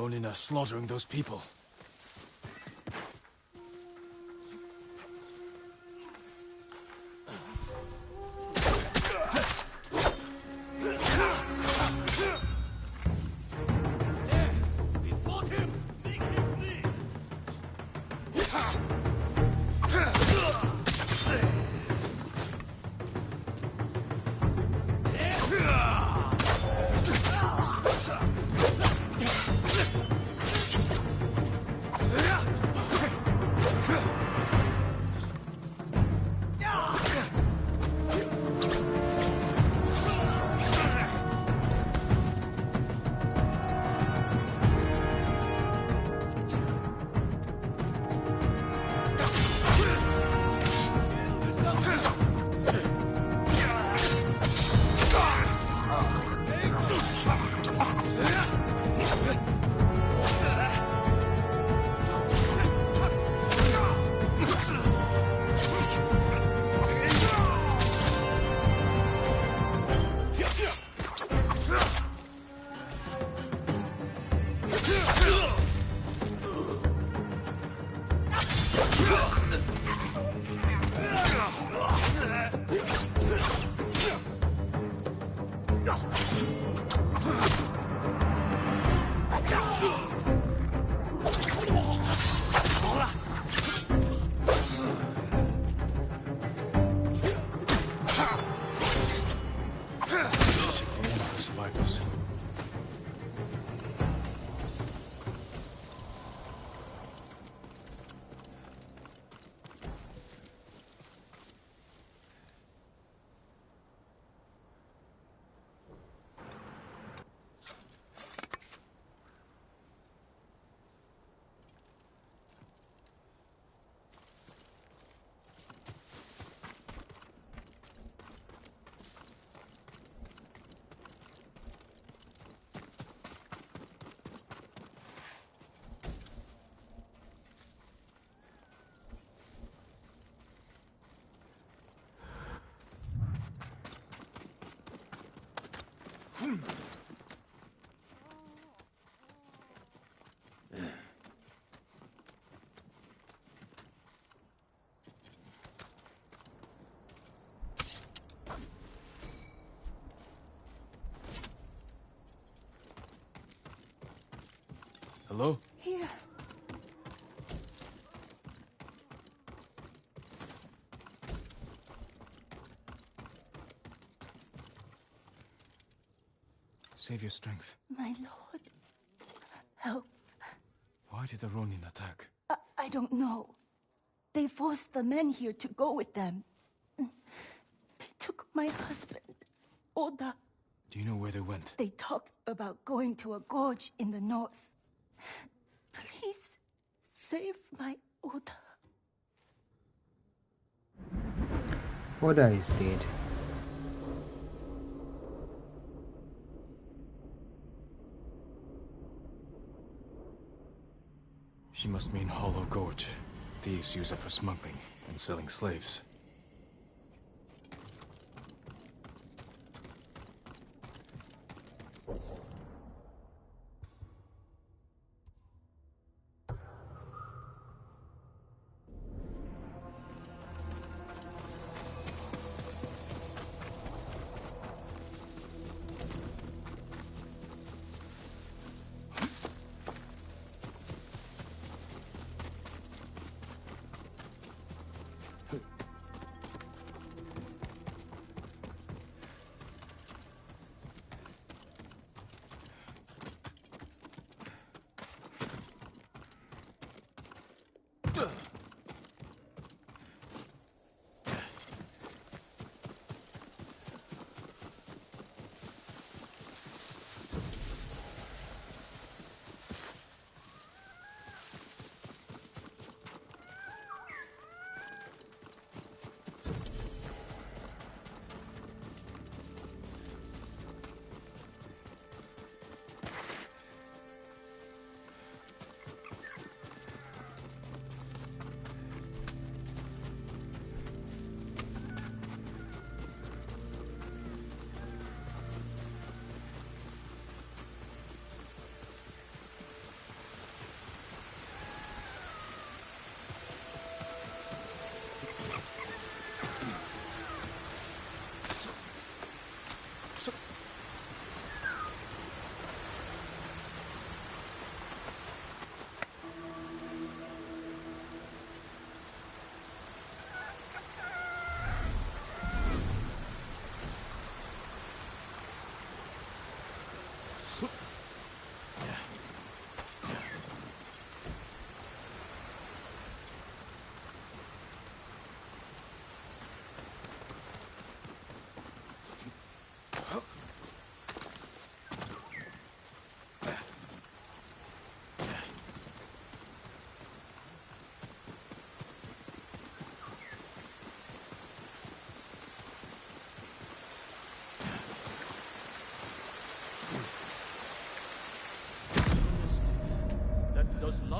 Ronin are slaughtering those people. Hello? Here. Save your strength. My lord. Help. Why did the Ronin attack? I don't know. They forced the men here to go with them. They took my husband, Oda. Do you know where they went? They talked about going to a gorge in the north. Please, save my Oda. Oda is dead. She must mean Hollow Gorge. Thieves use it for smuggling and selling slaves.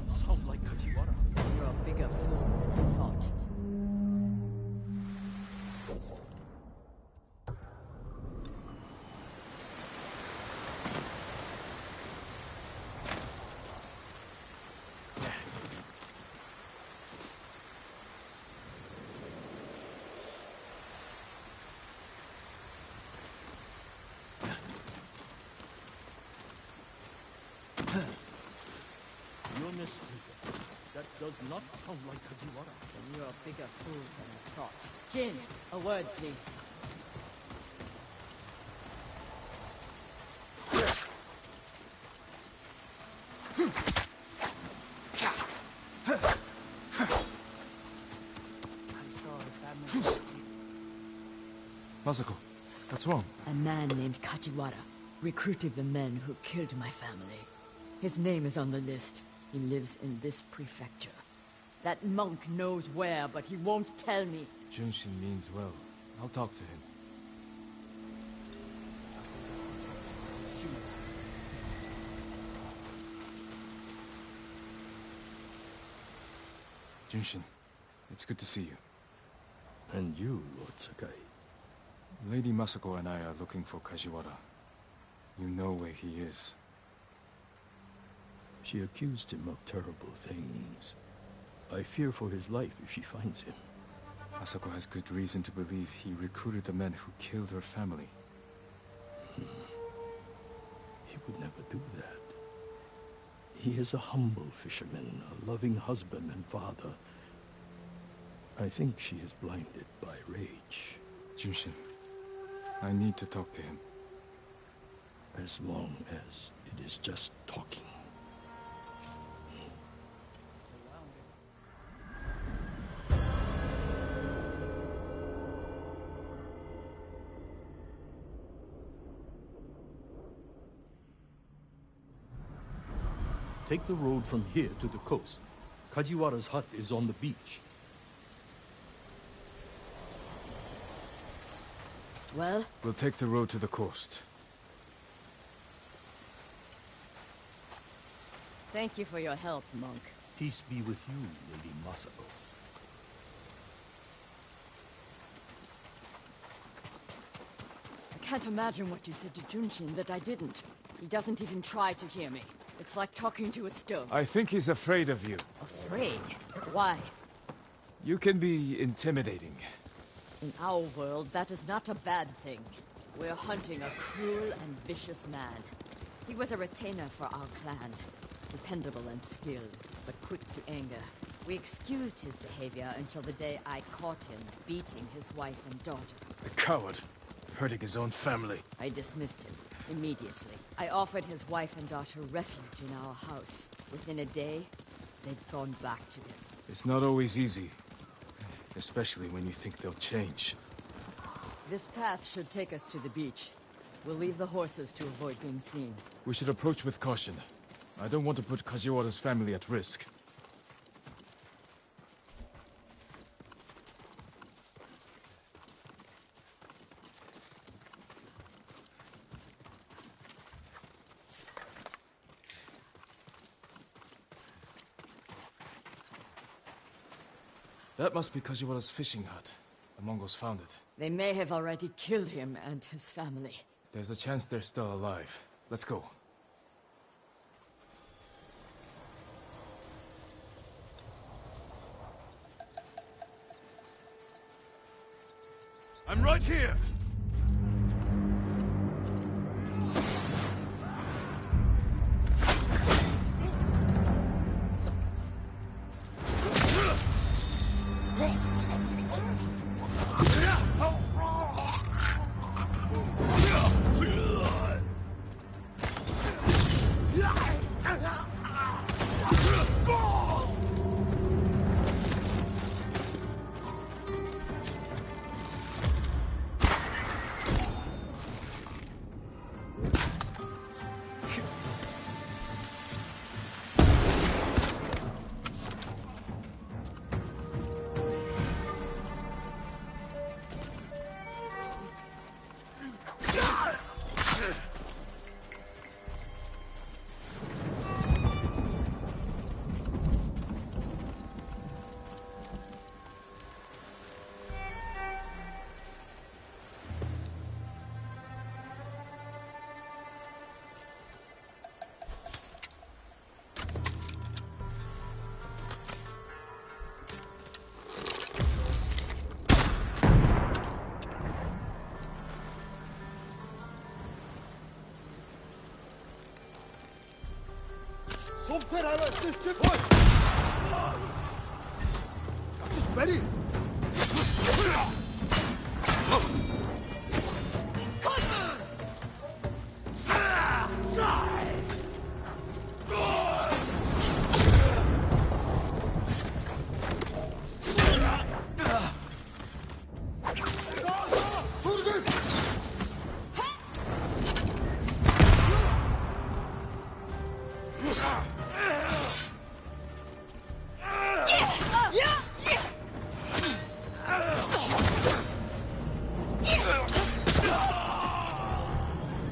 not sound like Kajiwara. You're a bigger fool than I thought. You're mistaken. That does not sound like Kajiwara. You're a bigger fool than I thought. Jin, a word, please. Masako, what's wrong? A man named Kajiwara recruited the men who killed my family. His name is on the list. He lives in this prefecture. That monk knows where, but he won't tell me. Junshin means well. I'll talk to him. Junshin, it's good to see you. And you, Lord Sakai. Lady Masako and I are looking for Kajiwara. You know where he is. She accused him of terrible things. I fear for his life if she finds him. Masako has good reason to believe he recruited the men who killed her family. He would never do that. He is a humble fisherman, a loving husband and father. I think she is blinded by rage. Junshin, I need to talk to him. As long as it is just talking. Take the road from here to the coast. Kajiwara's hut is on the beach. Well? We'll take the road to the coast. Thank you for your help, monk. Peace be with you, Lady Masako. I can't imagine what you said to Junshin that I didn't. He doesn't even try to hear me. It's like talking to a stone. I think he's afraid of you. Afraid? Why? You can be intimidating. In our world, that is not a bad thing. We're hunting a cruel and vicious man. He was a retainer for our clan. Dependable and skilled, but quick to anger. We excused his behavior until the day I caught him beating his wife and daughter. A coward. Hurting his own family. I dismissed him immediately. I offered his wife and daughter refuge in our house. Within a day, they'd gone back to him. It's not always easy. Especially when you think they'll change. This path should take us to the beach. We'll leave the horses to avoid being seen. We should approach with caution. I don't want to put Kajiwara's family at risk. That must be Kajiwara's fishing hut. The Mongols found it. They may have already killed him and his family. There's a chance they're still alive. Let's go. I'm right here!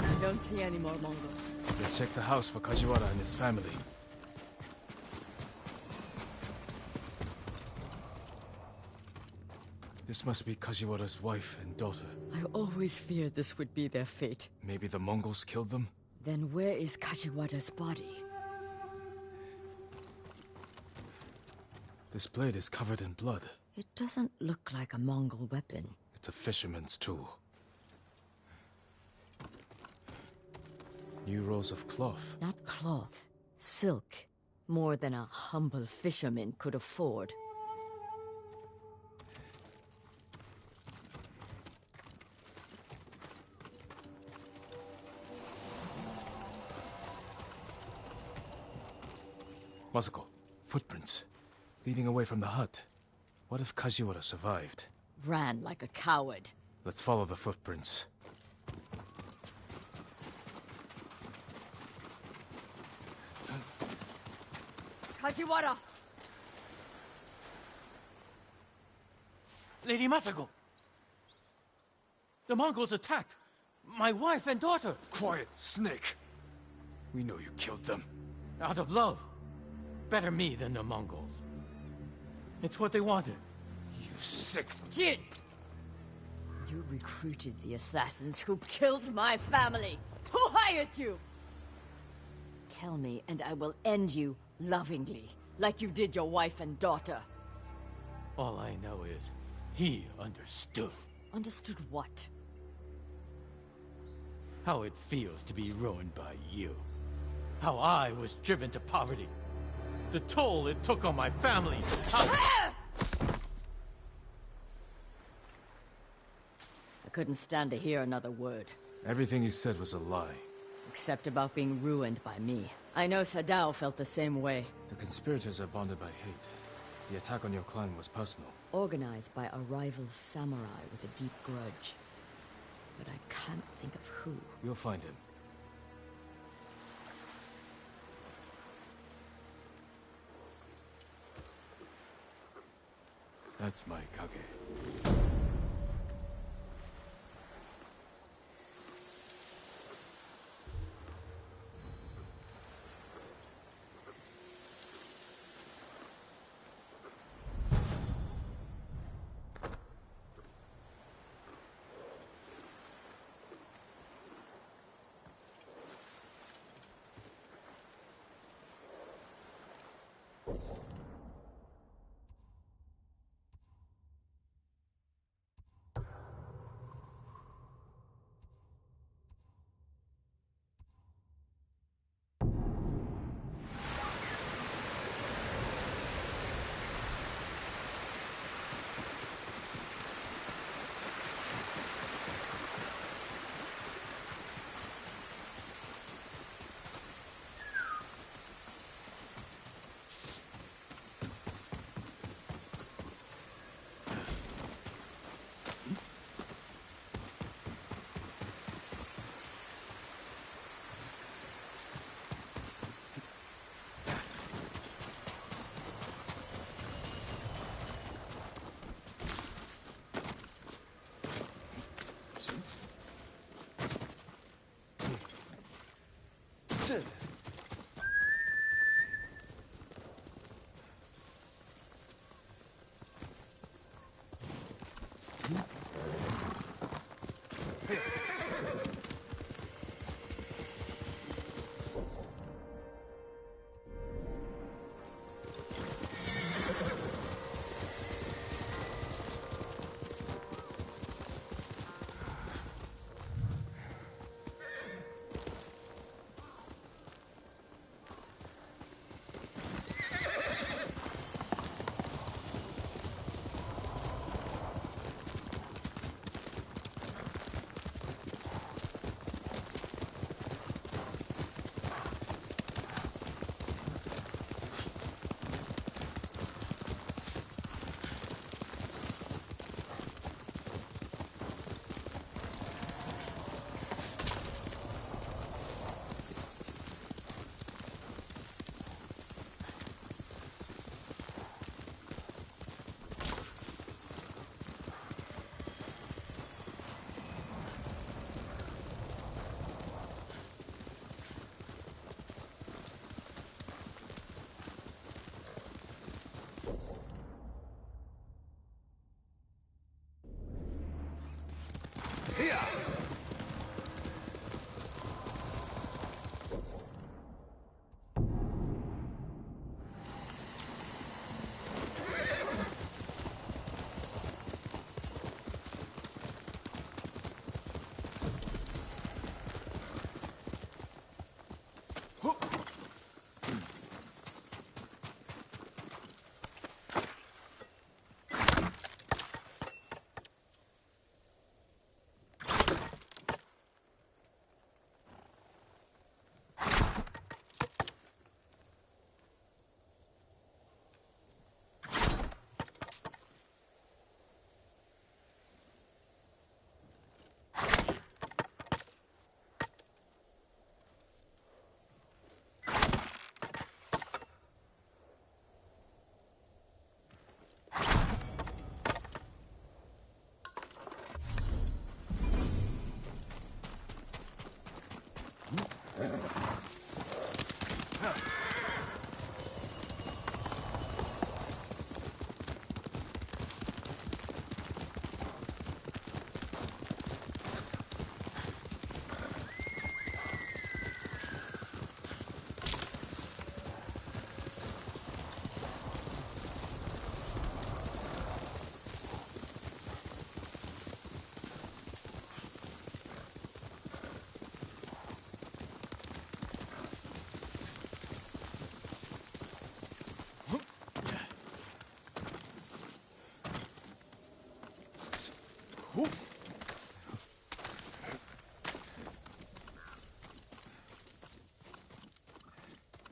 I don't see any more Mongols. Let's check the house for Kajiwara and his family. This must be Kajiwara's wife and daughter. I always feared this would be their fate. Maybe the Mongols killed them? Then where is Kajiwara's body? This blade is covered in blood. It doesn't look like a Mongol weapon. It's a fisherman's tool. New rolls of cloth. Not cloth, silk. More than a humble fisherman could afford. Masako, footprints. Leading away from the hut. What if Kajiwara survived? Ran like a coward. Let's follow the footprints. Kajiwara! Lady Masako! The Mongols attacked my wife and daughter. Quiet, snake! We know you killed them. Out of love. Better me than the Mongols. It's what they wanted. You sick... Jin! You recruited the assassins who killed my family! Who hired you? Tell me, and I will end you lovingly, like you did your wife and daughter. All I know is, he understood. Understood what? How it feels to be ruined by you. How I was driven to poverty. The toll it took on my family. I couldn't stand to hear another word. Everything he said was a lie. Except about being ruined by me. I know Sadao felt the same way. The conspirators are bonded by hate. The attack on your clan was personal. Organized by a rival samurai with a deep grudge. But I can't think of who. We'll find him. That's my Kage.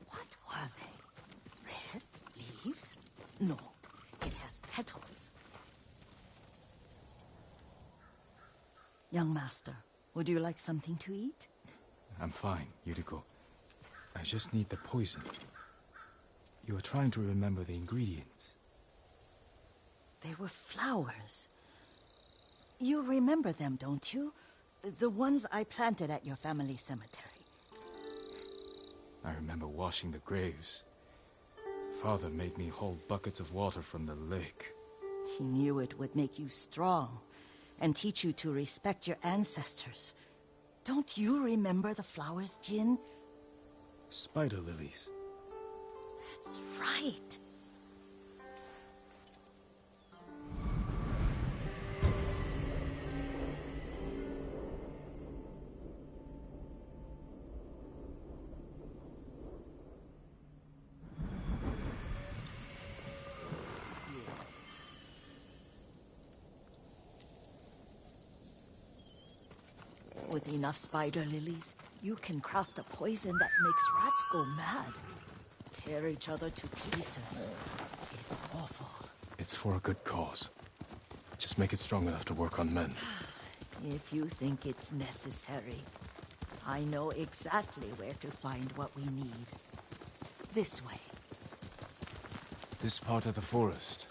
What were they? Red leaves? No, it has petals. Young master, would you like something to eat? I'm fine, Yuriko. I just need the poison. You were trying to remember the ingredients. They were flowers. You remember them, don't you? The ones I planted at your family cemetery. I remember washing the graves. Father made me hold buckets of water from the lake. He knew it would make you strong and teach you to respect your ancestors. Don't you remember the flowers, Jin? Spider lilies. That's right. With enough spider lilies, you can craft a poison that makes rats go mad. Tear each other to pieces. It's awful. It's for a good cause. Just make it strong enough to work on men. If you think it's necessary, I know exactly where to find what we need. This way. This part of the forest.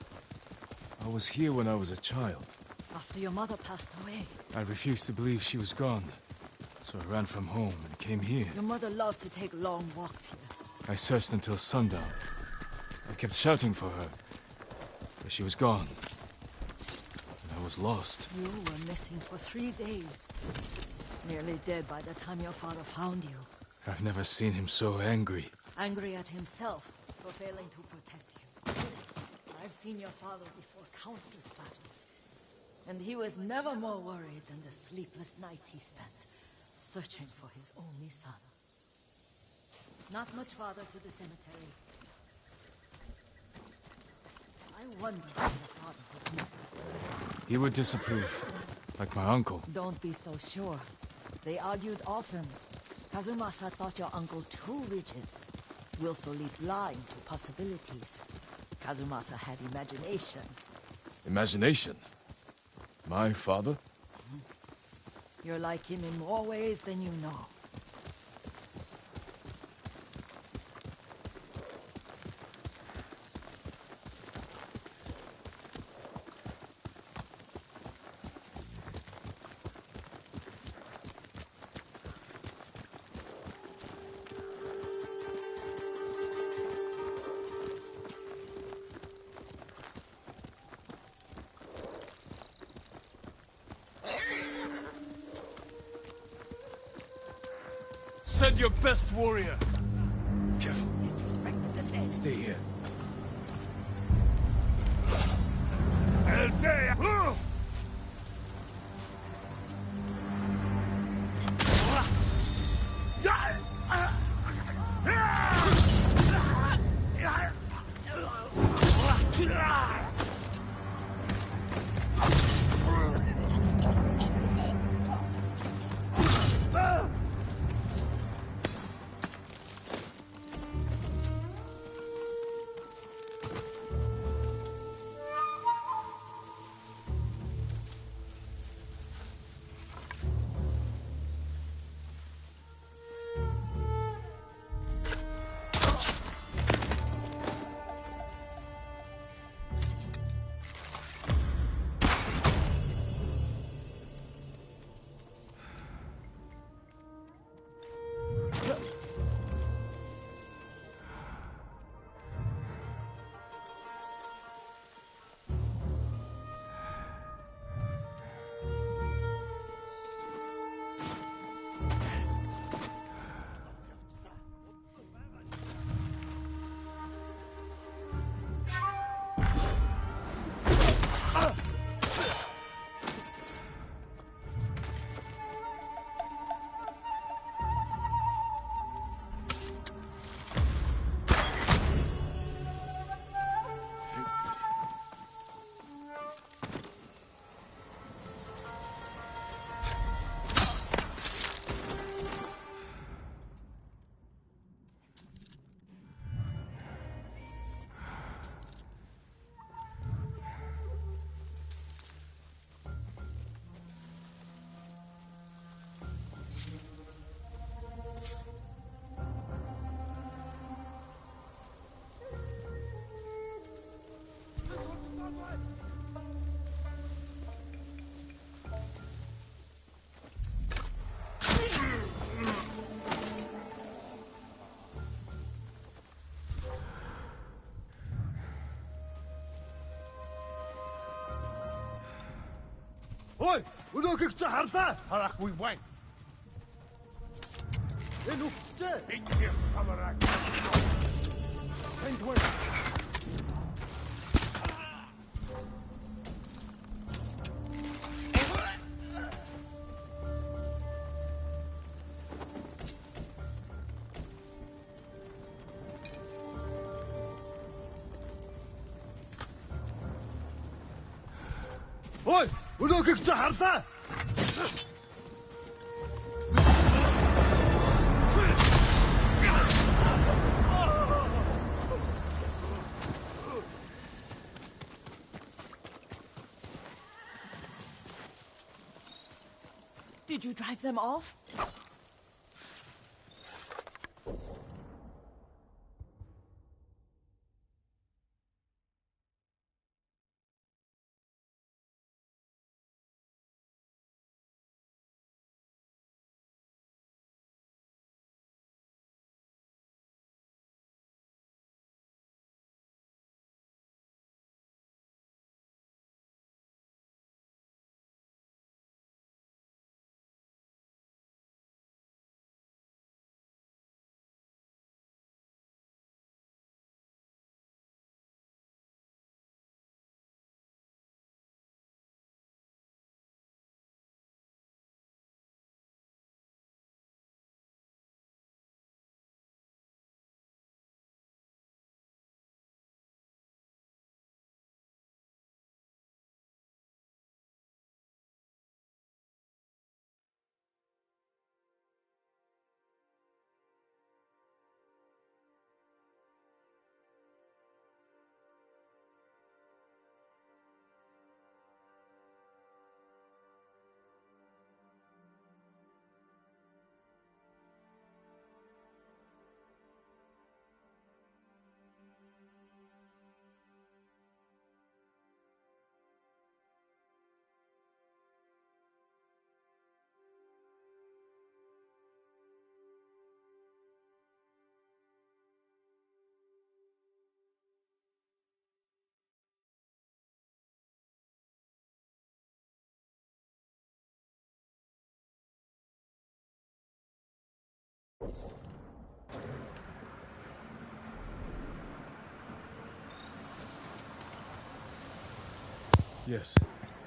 I was here when I was a child. After your mother passed away. I refused to believe she was gone. So I ran from home and came here. Your mother loved to take long walks here. I searched until sundown. I kept shouting for her. But she was gone. And I was lost. You were missing for 3 days. Nearly dead by the time your father found you. I've never seen him so angry. Angry at himself for failing to protect you. I've seen your father before countless battles. And he was never more worried than the sleepless nights he spent searching for his only son. Not much farther to the cemetery. I wonder if your father would move. He would disapprove, like my uncle. Don't be so sure. They argued often. Kazumasa thought your uncle too rigid, willfully blind to possibilities. Kazumasa had imagination. Imagination? My father? You're like him in more ways than you know. Send your best warrior! Careful. Stay here. Oi! Өнөөхийг чи харлаа! Харахгүй бай. Энэ үхчихэ. Энд хамаараа. Энд хөө. Ой! Өнөөхийг чи харлаа! Did you drive them off? Yes.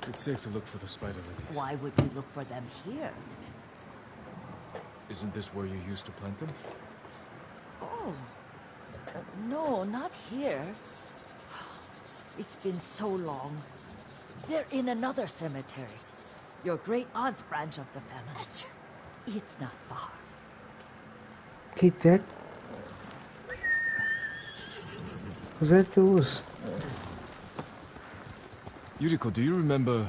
It's safe to look for the spider lilies. Why would we look for them here? Isn't this where you used to plant them? Oh. No, not here. It's been so long. They're in another cemetery. Your great-aunt's branch of the family. It's not far. Take that. Was that those? Yuriko, do you remember?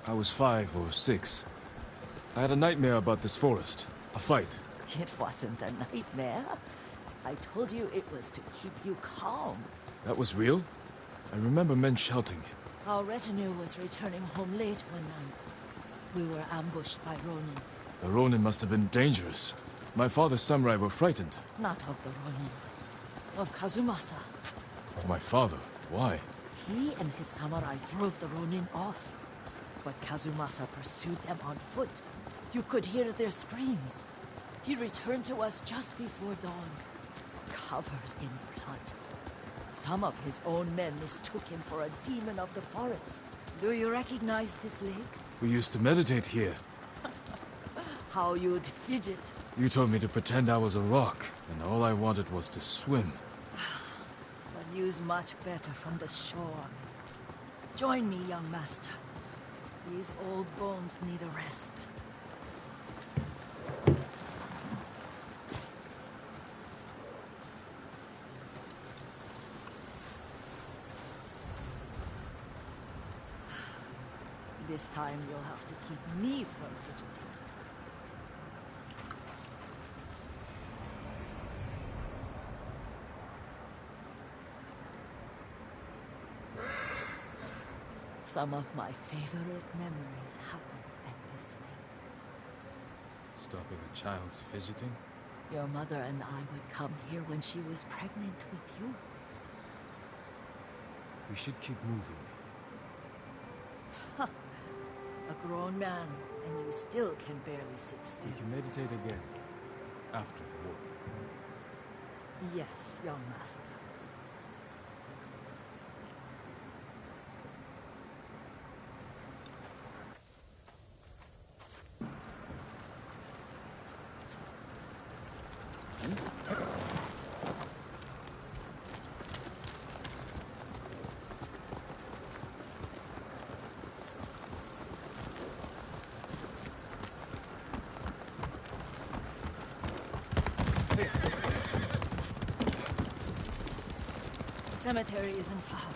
I was 5 or 6. I had a nightmare about this forest. A fight. It wasn't a nightmare. I told you it was to keep you calm. That was real? I remember men shouting. Our retinue was returning home late one night. We were ambushed by Ronin. The Ronin must have been dangerous. My father's samurai were frightened. Not of the Ronin. Of Kazumasa. Of my father? Why? He and his samurai drove the Ronin off. But Kazumasa pursued them on foot. You could hear their screams. He returned to us just before dawn, covered in blood. Some of his own men mistook him for a demon of the forest. Do you recognize this lake? We used to meditate here. How you'd fidget. You told me to pretend I was a rock, and all I wanted was to swim. But you's much better from the shore. Join me, young master. These old bones need a rest. This time you'll have to keep me from fidgeting. Some of my favorite memories happen at this lake. Stopping a child's fidgeting? Your mother and I would come here when she was pregnant with you. We should keep moving. A grown man, and you still can barely sit still. We can meditate again. After the war. Yes, young master. Cemetery isn't far.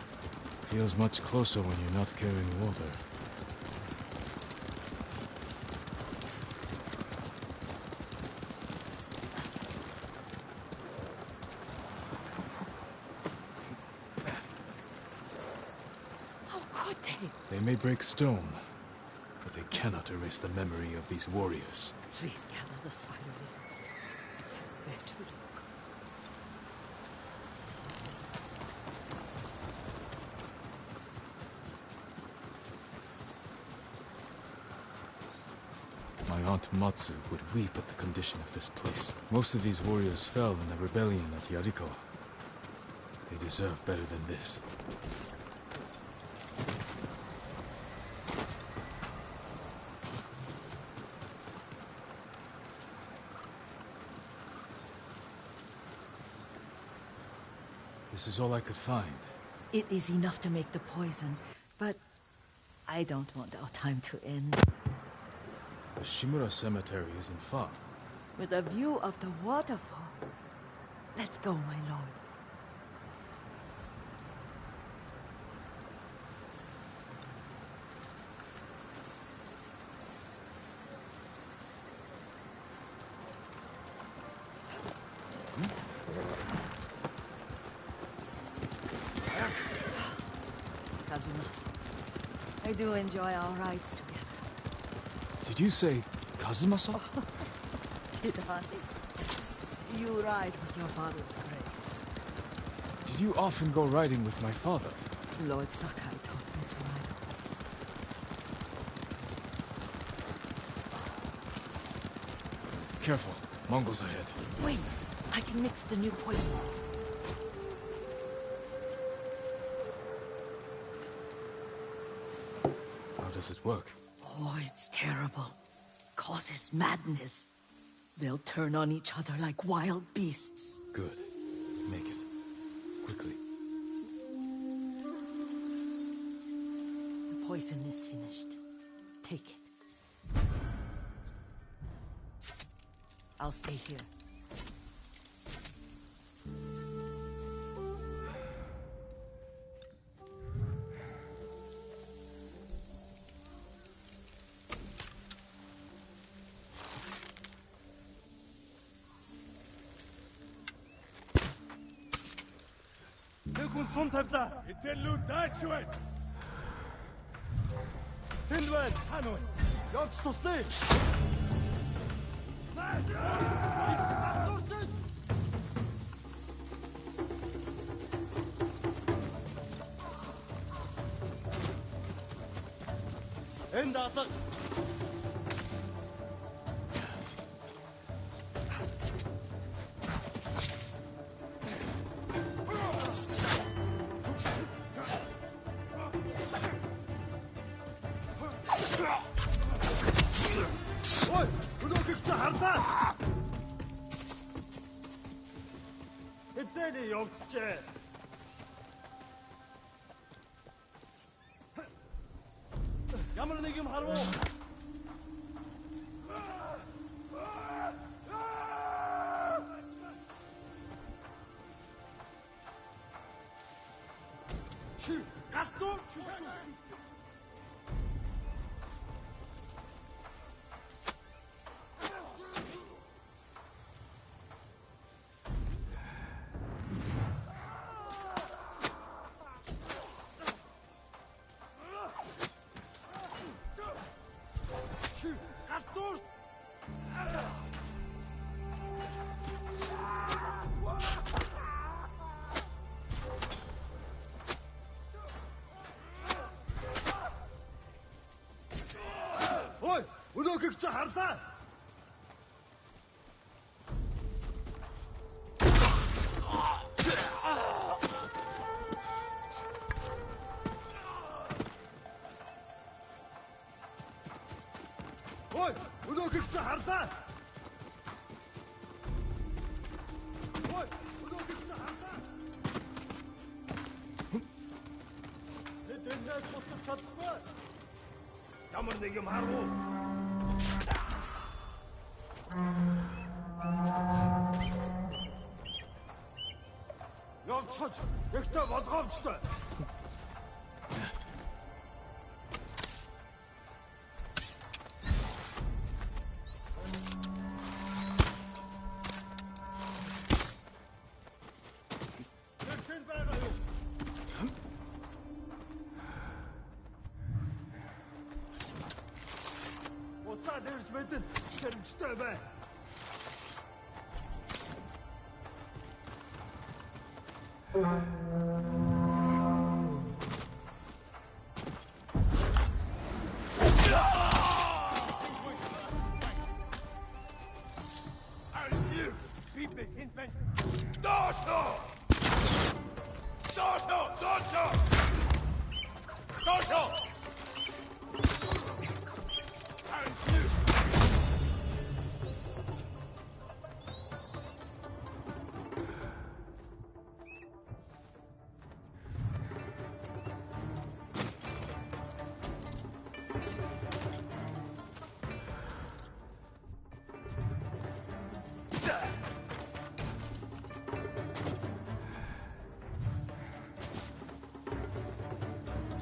Feels much closer when you're not carrying water. How could they? They may break stone, but they cannot erase the memory of these warriors. Please gather the spider wings. I can't bear to look. My aunt Matsu would weep at the condition of this place. Most of these warriors fell in the rebellion at Yarikawa. They deserve better than this. This is all I could find. It is enough to make the poison, but I don't want our time to end. The Shimura Cemetery isn't far. With a view of the waterfall. Let's go, my lord. Kazumasa, I do enjoy our rides together. Did you say Kazumasa? Did I? You ride with your father's grace. Did you often go riding with my father? Lord Sakai taught me to ride a horse. Careful, Mongols ahead. Wait, I can mix the new poison. How does it work? Oh, it's terrible. Causes madness. They'll turn on each other like wild beasts. Good. Make it. Quickly. The poison is finished. Take it. I'll stay here. Тэхэн сун тавьлаа. Хитэлүү дайч бай. Тэнд байна. Хаана вэ? Явж туслая. Энд алга. Ой, өнөөхийг чи харлаа. Эцэний явчихжээ. Ямар нэг юм харав уу? Чи гацуу. Өнөөхийг чи харлаа. Ой, өнөөхийг чи харлаа. Ой, өнөөхийг чи харлаа. Тэд энэс бодлож чадахгүй. Ямар нэг юм харав уу? Явцгач, ихтэй болгоомжтой. Тэрхэн байгаа юу? Утаа дэрж мэдэн хэрэмжтэй бай.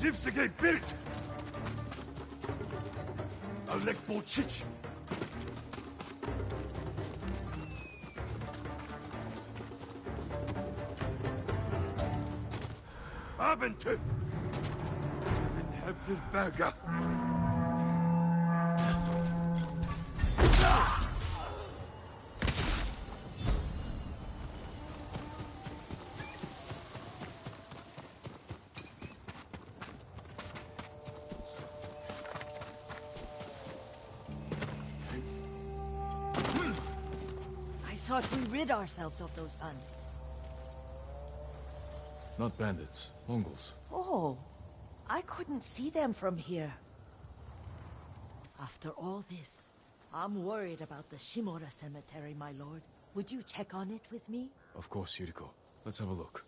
Zipsegay Birt! Alek Bolchich! Abenteuer! In Hebdelberger! I thought we rid ourselves of those bandits. Not bandits, Mongols. Oh, I couldn't see them from here. After all this, I'm worried about the Shimura cemetery, my lord. Would you check on it with me? Of course, Yuriko. Let's have a look.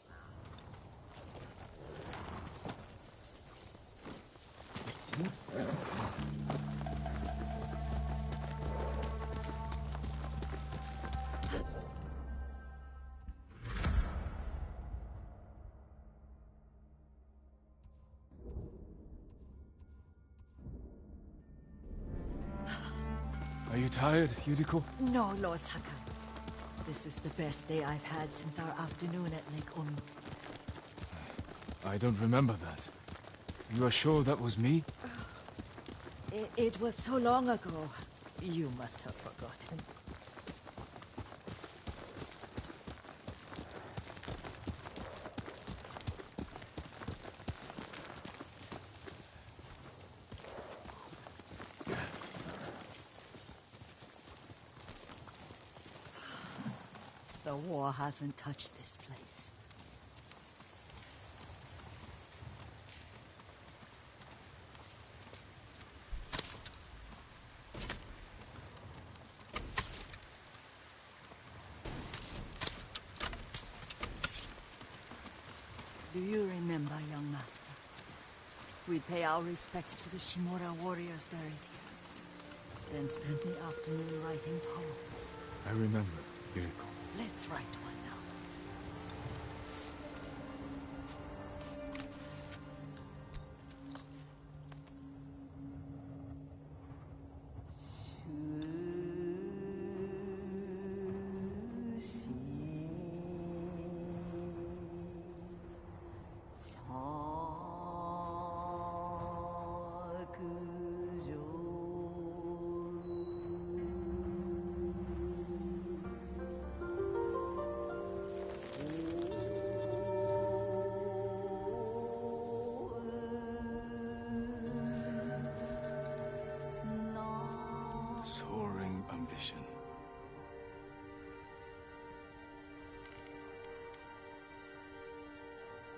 Are you tired, Yuriko? No, Lord Sakai. This is the best day I've had since our afternoon at Lake Omi. I don't remember that. You are sure that was me? It was so long ago. You must have forgotten. The war hasn't touched this place. Do you remember, young master? We'd pay our respects to the Shimura warriors buried here. Then spend the afternoon writing poems. I remember, Yuriko. Let's write one now.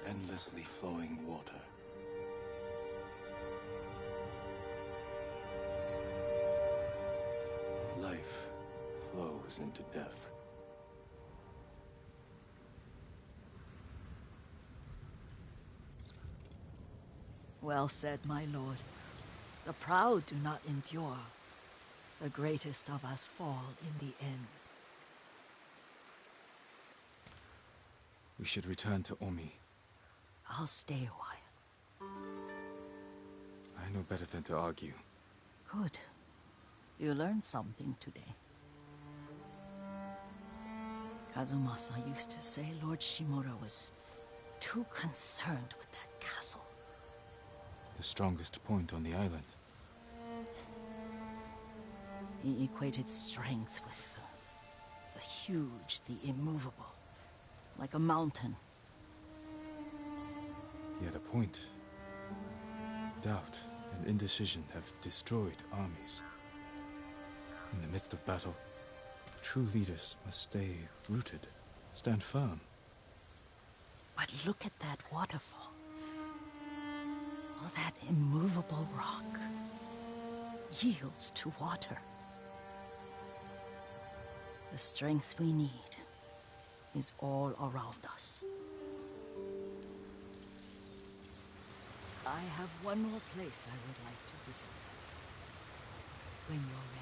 endlessly flowing water. Life flows into death. Well said, my lord. The proud do not endure. The greatest of us fall in the end. We should return to Omi. I'll stay a while. I know better than to argue. Good. You learned something today. Kazumasa used to say Lord Shimura was too concerned with that castle. The strongest point on the island. He equated strength with the huge, the immovable, like a mountain. He had a point. Doubt and indecision have destroyed armies. In the midst of battle, true leaders must stay rooted, stand firm. But look at that waterfall. All that immovable rock yields to water. The strength we need is all around us. I have one more place I would like to visit. When you're ready.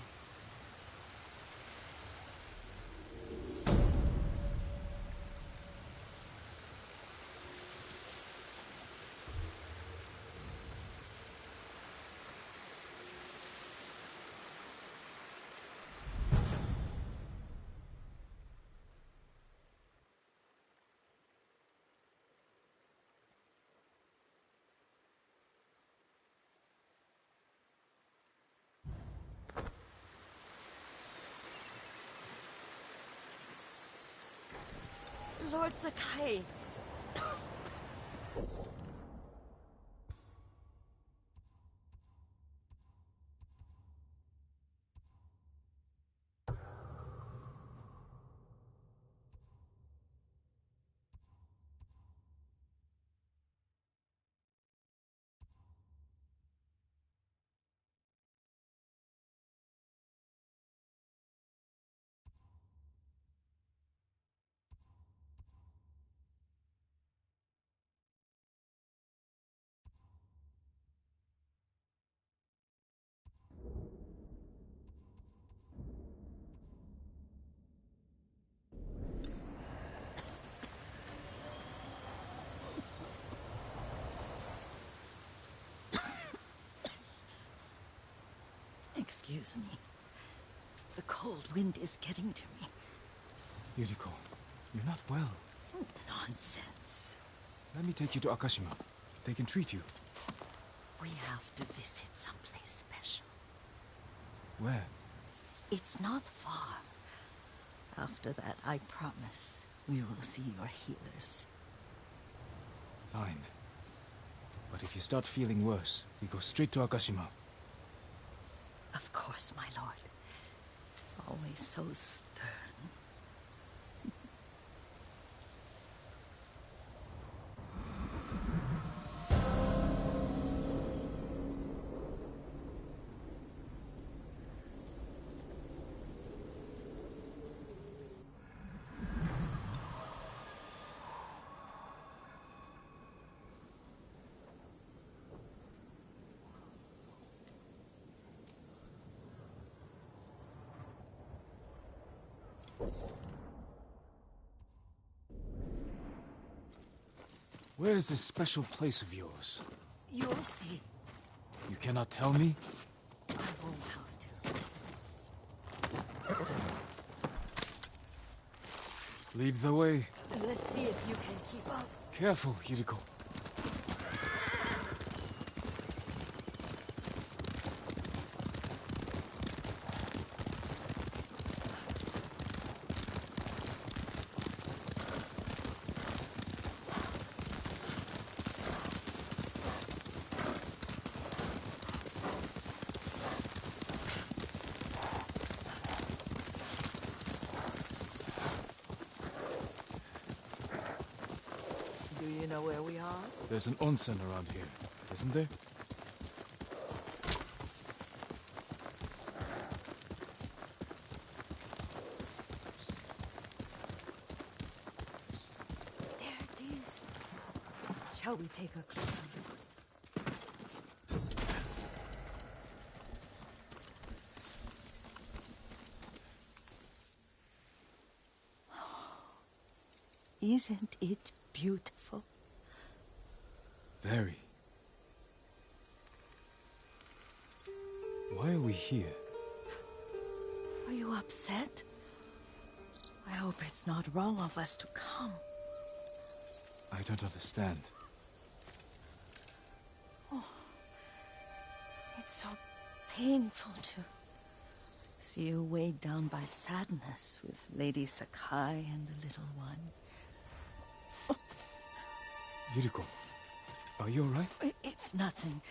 Lord Sakai. Excuse me. The cold wind is getting to me. Yuriko, you're not well. Nonsense. Let me take you to Akashima. They can treat you. We have to visit someplace special. Where? It's not far. After that, I promise we will see your healers. Fine. But if you start feeling worse, we go straight to Akashima. Of course, my lord. Always so stern. Where is this special place of yours? You'll see. You cannot tell me? I won't have to. Lead the way. Let's see if you can keep up. Careful, Yuriko. Do you know where we are? yard? There's an onsen around here, isn't there? There it is. Shall we take a closer look? Isn't it beautiful? Very. Why are we here? Are you upset? I hope it's not wrong of us to come. I don't understand. It's so painful to see you weighed down by sadness with Lady Sakai and the little one. Yuriko, are you alright? It's nothing.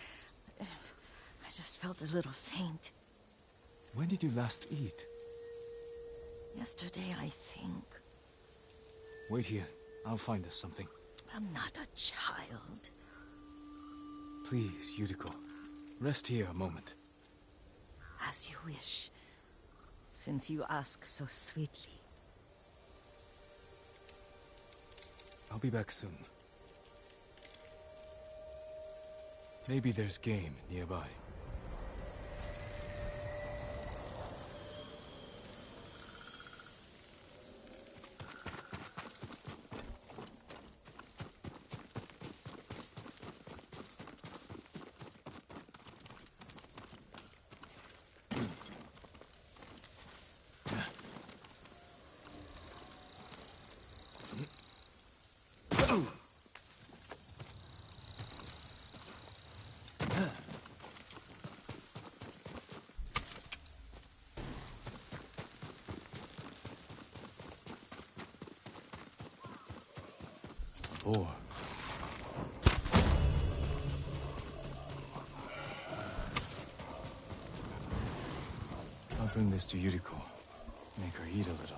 I just felt a little faint. When did you last eat? Yesterday, I think. Wait here. I'll find us something. I'm not a child. Please, Yuriko. Rest here a moment. As you wish, since you ask so sweetly. I'll be back soon. Maybe there's game nearby. Or I'll bring this to Yuriko. Make her eat a little.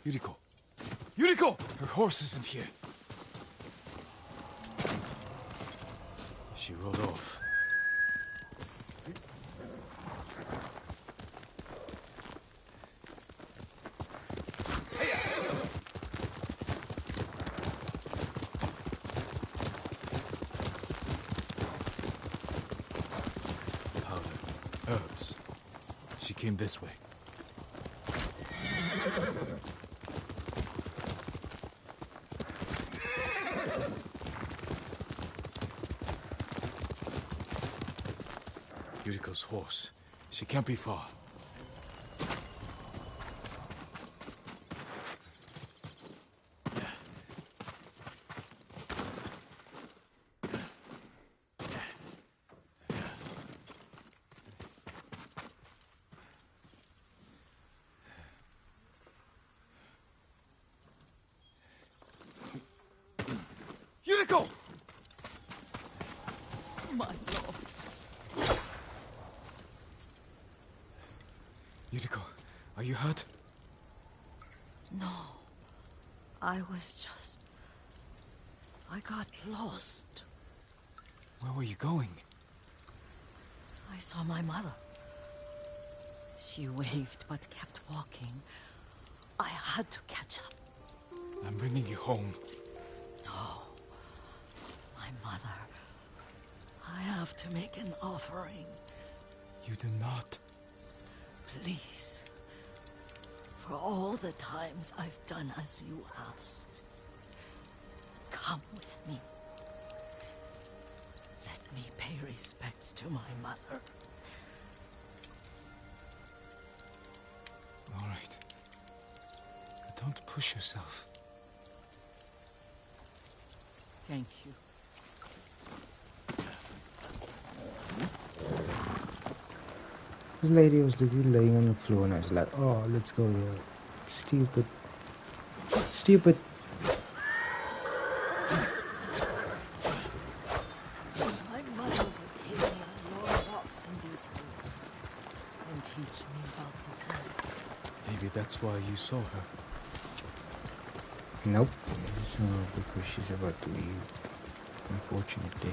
Yuriko! Yuriko! Her horse isn't here. She rode off. Powder. Herbs. She came this way. Yuriko's horse. She can't be far. Yuriko! My lord. Yuriko, are you hurt? No. I got lost. Where were you going? I saw my mother. She waved but kept walking. I had to catch up. I'm bringing you home. No. My mother. I have to make an offering. You do not. Please. For all the times I've done as you asked. Come with me. respects to my mother. All right. But don't push yourself. Thank you. This lady was literally laying on the floor and I was like, oh, let's go here. Stupid. Stupid. My mother would take me on long walks in these hills and teach me about the plants. Maybe that's why you saw her. Nope. So, because she's about to leave. Unfortunately.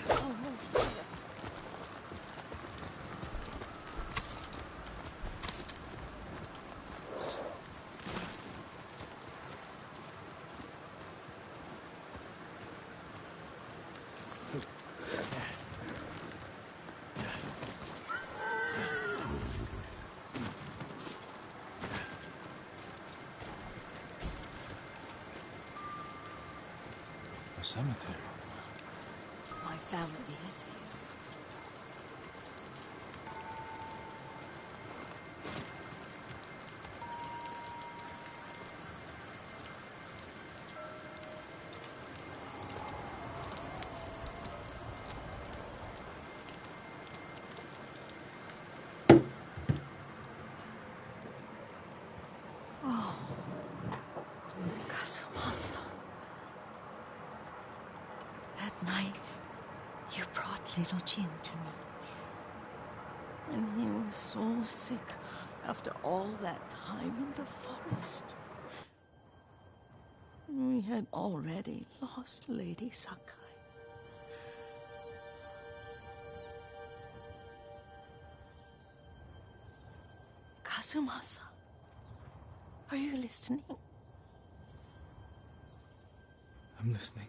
Almost there. A cemetery. My family is here. Oh, Kazumasa. That night, you brought little Jin to me. And he was so sick after all that time in the forest. We had already lost Lady Sakai. Kazumasa, are you listening? I'm listening.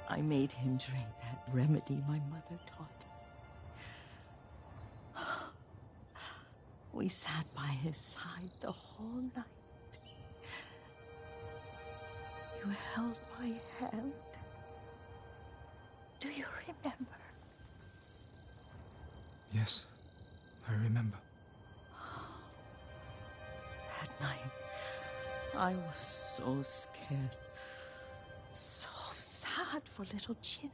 I made him drink that remedy my mother taught him. We sat by his side the whole night. You held my hand. Do you remember? Yes, I remember. That night, I was so scared. So sad for little Jin.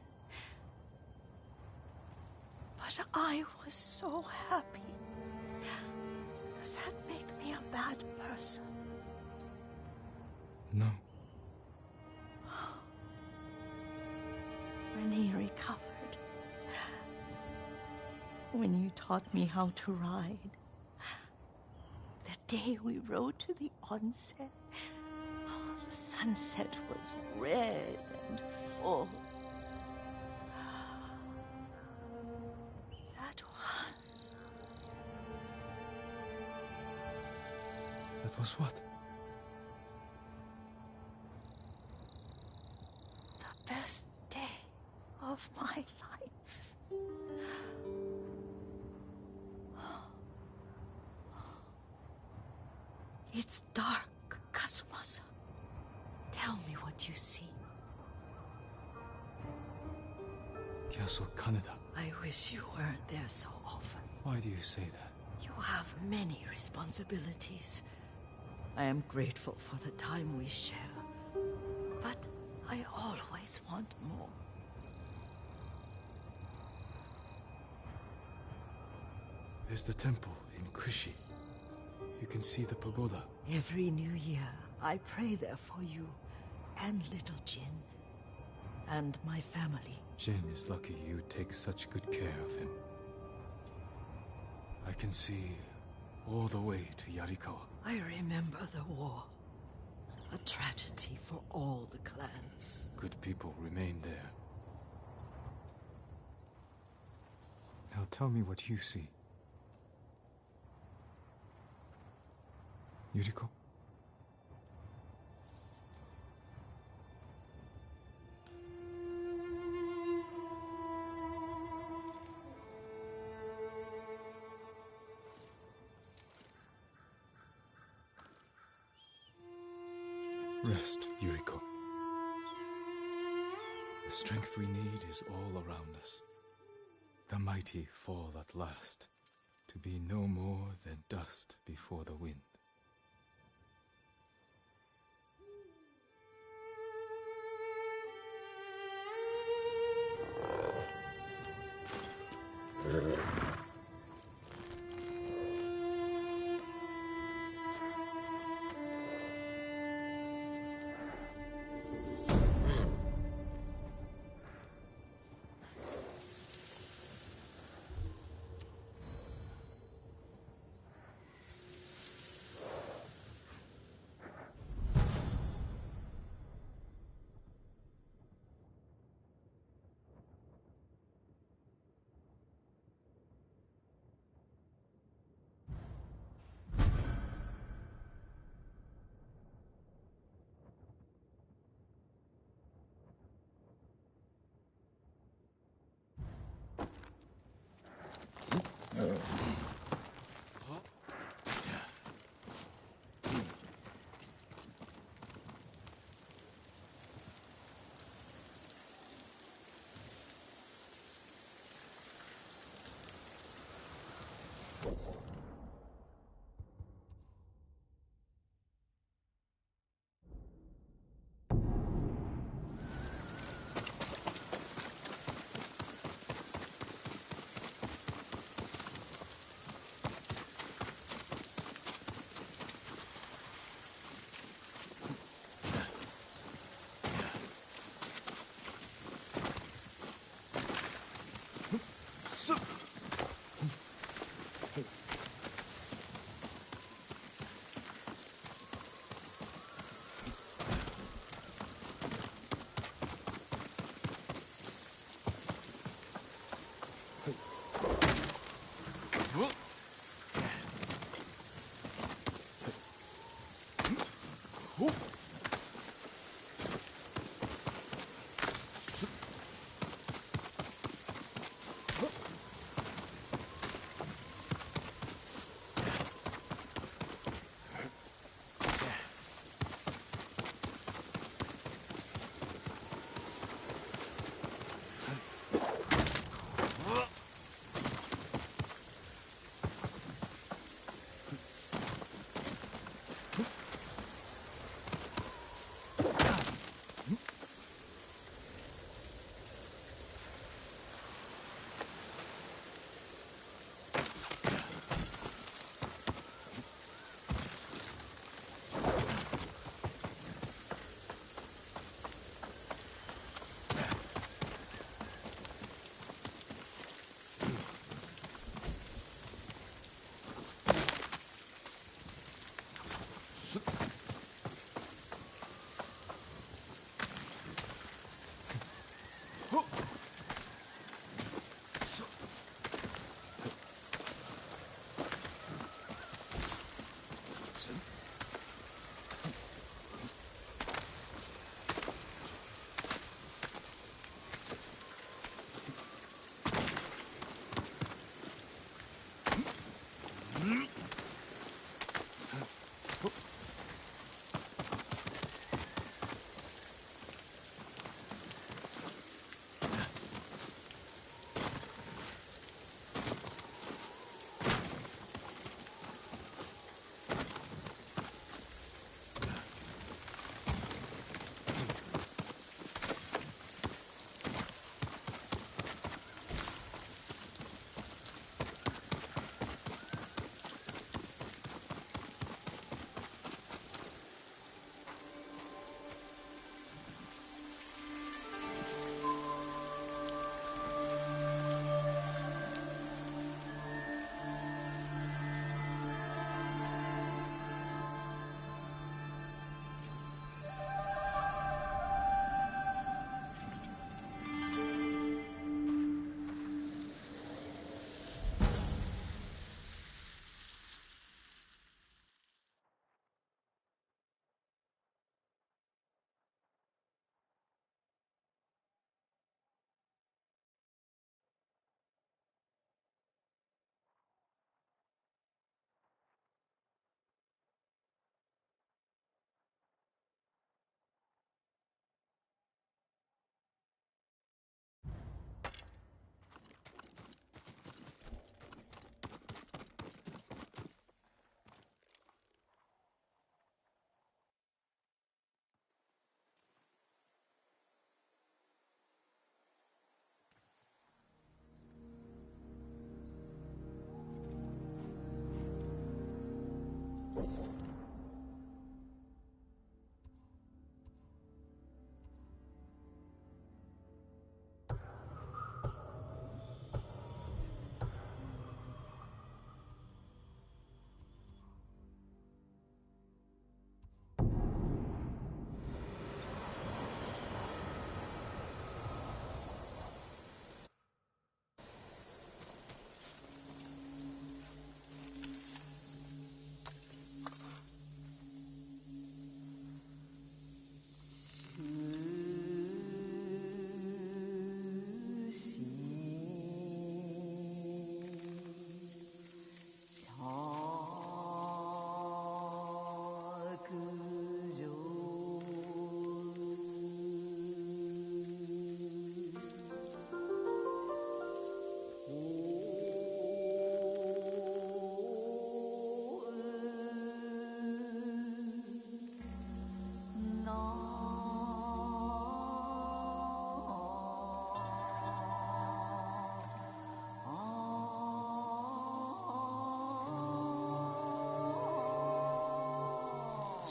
But I was so happy. Does that make me a bad person? No. When he recovered, when you taught me how to ride, the day we rode to the onsen, the sunset was red and full. That was what? The best day of my life. It's dark, Kazumasa. Tell me what you see. Castle Kaneda. I wish you weren't there so often. Why do you say that? You have many responsibilities. I am grateful for the time we share, but I always want more. There's the temple in Kushi. You can see the pagoda. Every new year, I pray there for you and little Jin and my family. Jin is lucky you take such good care of him. I can see all the way to Yarikawa. I remember the war. A tragedy for all the clans. Good people remain there. Now tell me what you see. Yuriko? Rest, Yuriko. The strength we need is all around us. The mighty fall at last, to be no more than dust before the wind.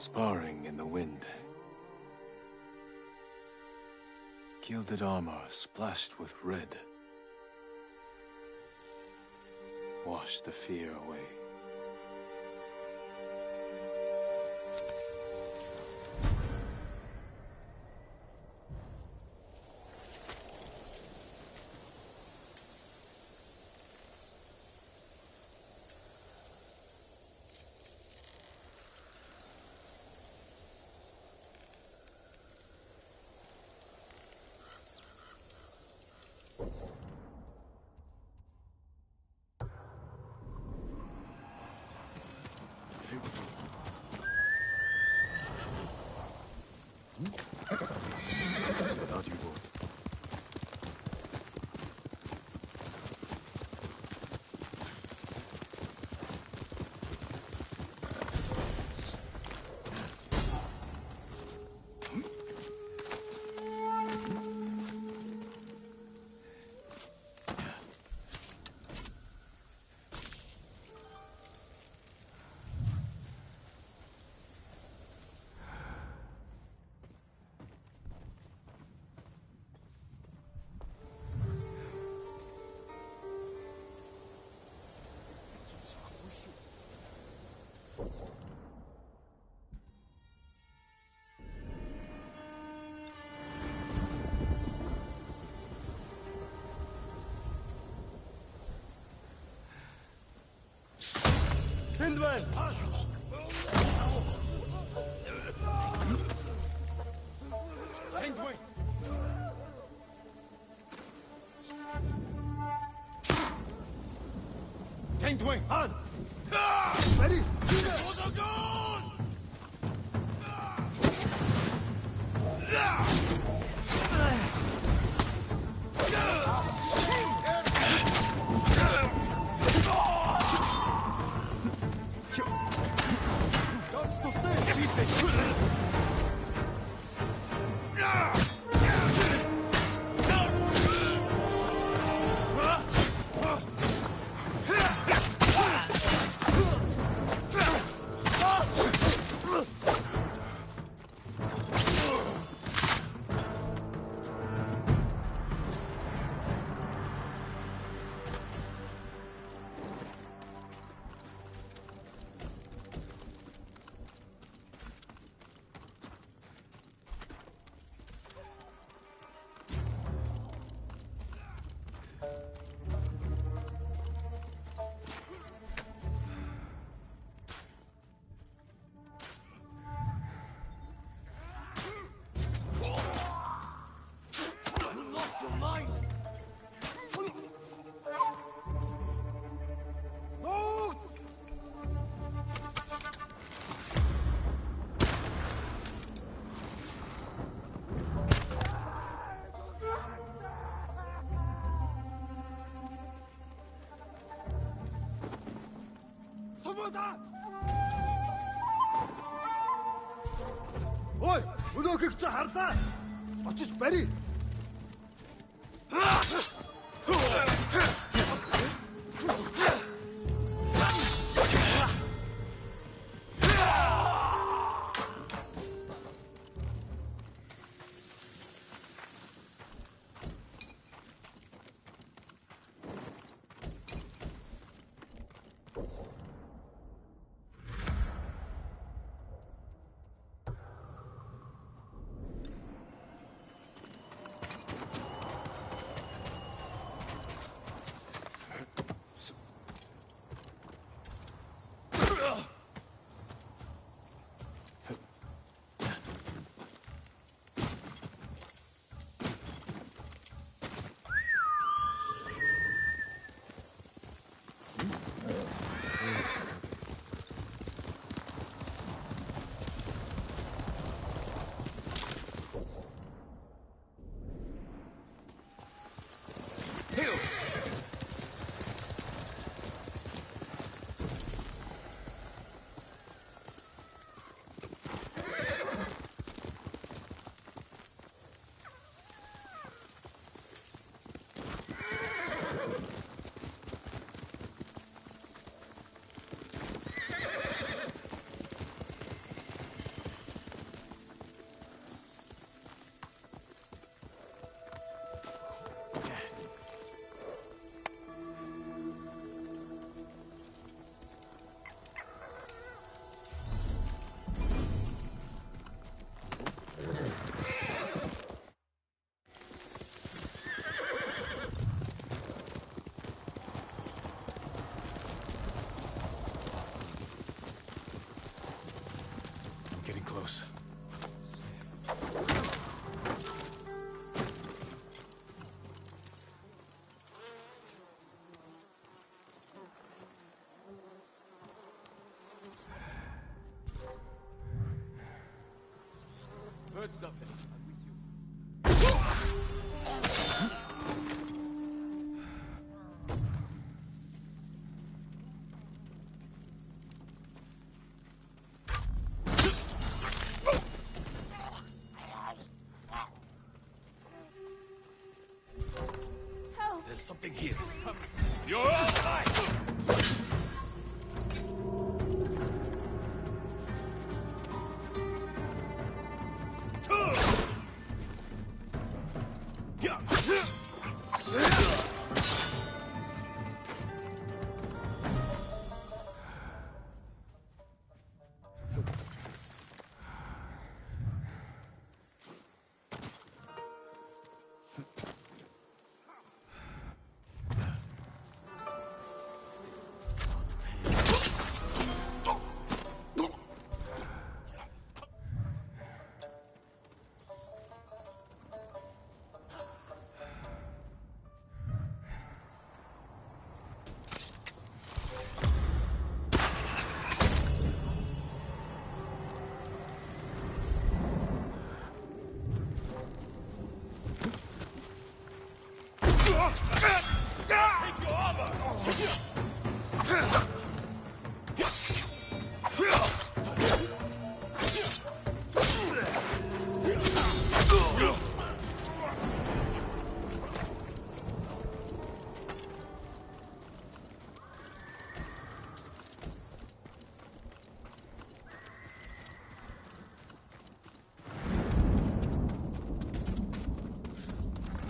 Sparring in the wind. Gilded armor splashed with red. Wash the fear away. That's without you, boy. Hindman! Hindway! Hindway! Han! Ready? Ой, өнөөхийг чи харлаа. Очиж барь. close. Heard something. There's something here. You're alive!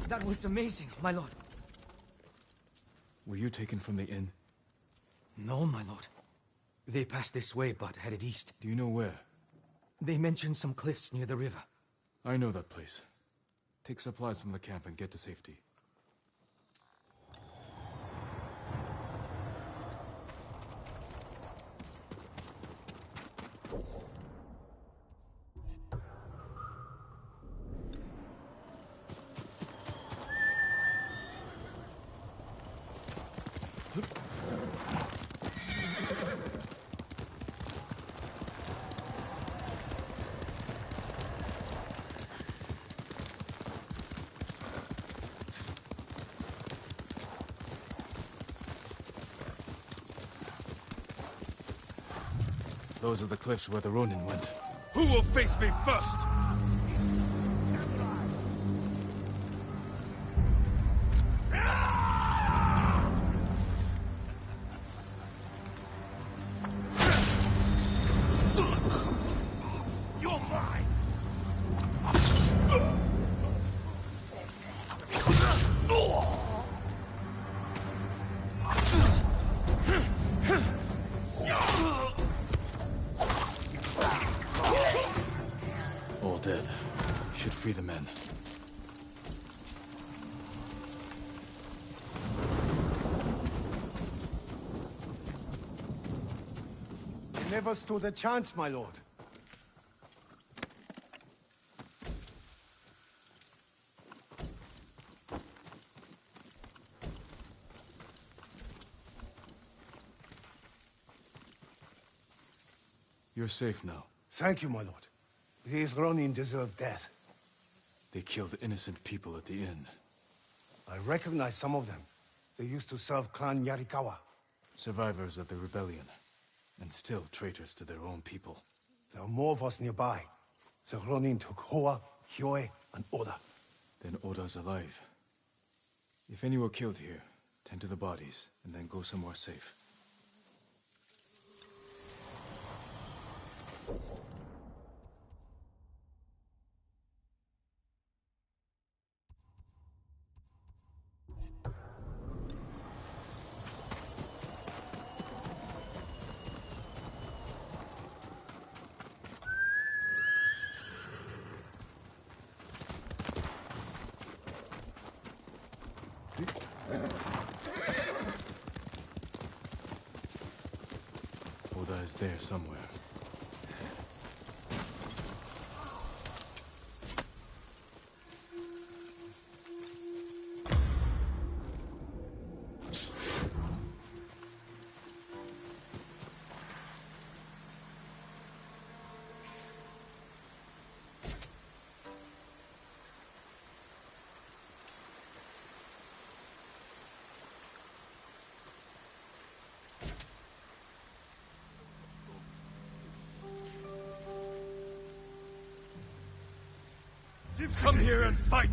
That was amazing, my lord. Were you taken from the inn? No, my lord. They passed this way, but headed east. Do you know where? They mentioned some cliffs near the river. I know that place. Take supplies from the camp and get to safety. Those are the cliffs where the Ronin went. Who will face me first? You're mine! All dead. Should free the men. You never stood a chance, my lord. You're safe now. Thank you, my lord. These Ronin deserve death. They killed innocent people at the inn. I recognize some of them. They used to serve Clan Yarikawa. Survivors of the rebellion. And still traitors to their own people. There are more of us nearby. The Ronin took Hoa, Hyoe, and Oda. Then Oda's alive. If any were killed here, tend to the bodies, and then go somewhere safe. Oda is there somewhere. Come here and fight!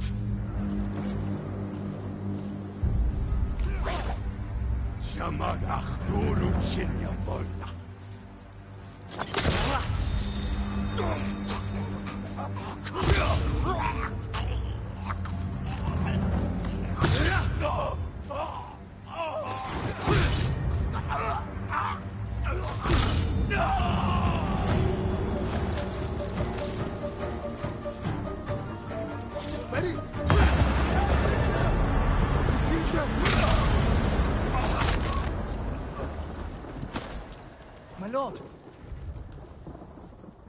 Shamagach duru chinya volna. My lord!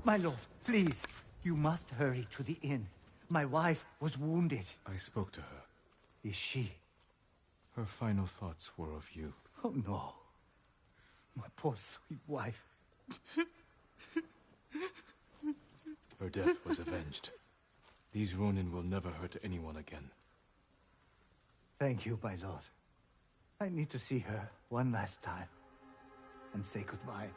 My lord, please. You must hurry to the inn. My wife was wounded. I spoke to her. Is she? Her final thoughts were of you. Oh, no. My poor sweet wife. Her death was avenged. These Ronin will never hurt anyone again. Thank you, my lord. I need to see her one last time and say goodbye.